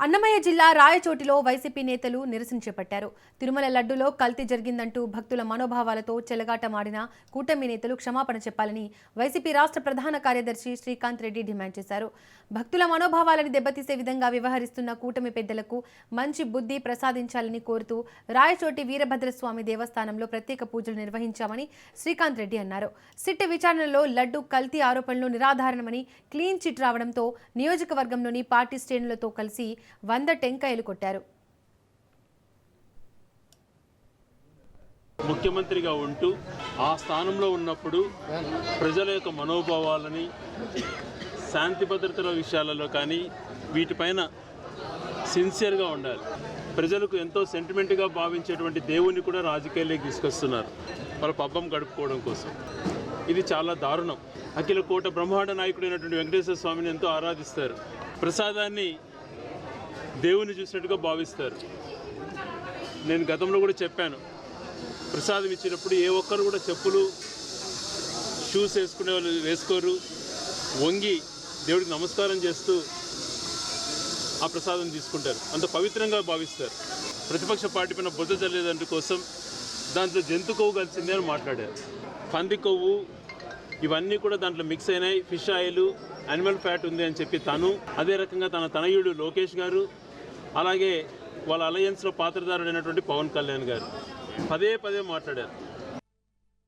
అన్నమయ్య జిల్లా రాయచోటిలో వైసీపీ నేతలు నిరసన చేపట్టారు. తిరుమల లడ్డులో కల్తీ జరిగిందంటూ భక్తుల మనోభావాలతో చెలగాటమాడిన కూటమి నేతలు క్షమాపణ చెప్పాలని వైసీపీ రాష్ట్ర ప్రధాన కార్యదర్శి శ్రీకాంత్ రెడ్డి డిమాండ్ చేశారు. భక్తుల మనోభావాలను దెబ్బతీసే విధంగా వ్యవహరిస్తున్న కూటమి పెద్దలకు మంచి బుద్ధి ప్రసాదించాలని కోరుతూ రాయచోటి వీరభద్రస్వామి దేవస్థానంలో ప్రత్యేక పూజలు నిర్వహించామని శ్రీకాంత్ రెడ్డి అన్నారు. సిట్ విచారణలో లడ్డు కల్తీ ఆరోపణలు నిరాధారణమని క్లీన్ చిట్ రావడంతో నియోజకవర్గంలోని పార్టీ శ్రేణులతో కలిసి 100 టెంకాయలు కొట్టారు. ముఖ్యమంత్రిగా ఉంటూ ఆ స్థానంలో ఉన్నప్పుడు ప్రజల యొక్క మనోభావాలని శాంతి భద్రతల విషయాలలో కానీ వీటిపైన సిన్సియర్గా ఉండాలి. ప్రజలకు ఎంతో సెంటిమెంట్గా భావించేటువంటి దేవుని కూడా రాజకీయాల్లోకి తీసుకొస్తున్నారు వాళ్ళ పబ్బం గడుపుకోవడం కోసం. ఇది చాలా దారుణం. అఖిల కోట బ్రహ్మాండ నాయకుడైనటువంటి వెంకటేశ్వర స్వామిని ఎంతో ఆరాధిస్తారు. ప్రసాదాన్ని దేవుని చూసినట్టుగా భావిస్తారు. నేను గతంలో కూడా చెప్పాను, ప్రసాదం ఇచ్చినప్పుడు ఏ ఒక్కరు కూడా చెప్పులు షూస్ వేసుకునే వాళ్ళు వేసుకోరు. వంగి దేవుడికి నమస్కారం చేస్తూ ఆ ప్రసాదం తీసుకుంటారు. అంత పవిత్రంగా భావిస్తారు. ప్రతిపక్ష పార్టీ పైన బుద్ధ జల్లేదంటు కోసం దాంట్లో జంతు కొవ్వు కలిసిందే అని మాట్లాడారు. పంది కొవ్వు ఇవన్నీ కూడా దాంట్లో మిక్స్ అయినాయి. ఫిష్ ఆయిల్, యానిమల్ ఫ్యాట్ ఉంది అని చెప్పి తను, అదే రకంగా తన తనయుడు లోకేష్ గారు, అలాగే వాళ్ళ అలయన్స్లో పాత్రధారుడైనటువంటి పవన్ కళ్యాణ్ గారు పదే పదే మాట్లాడారు.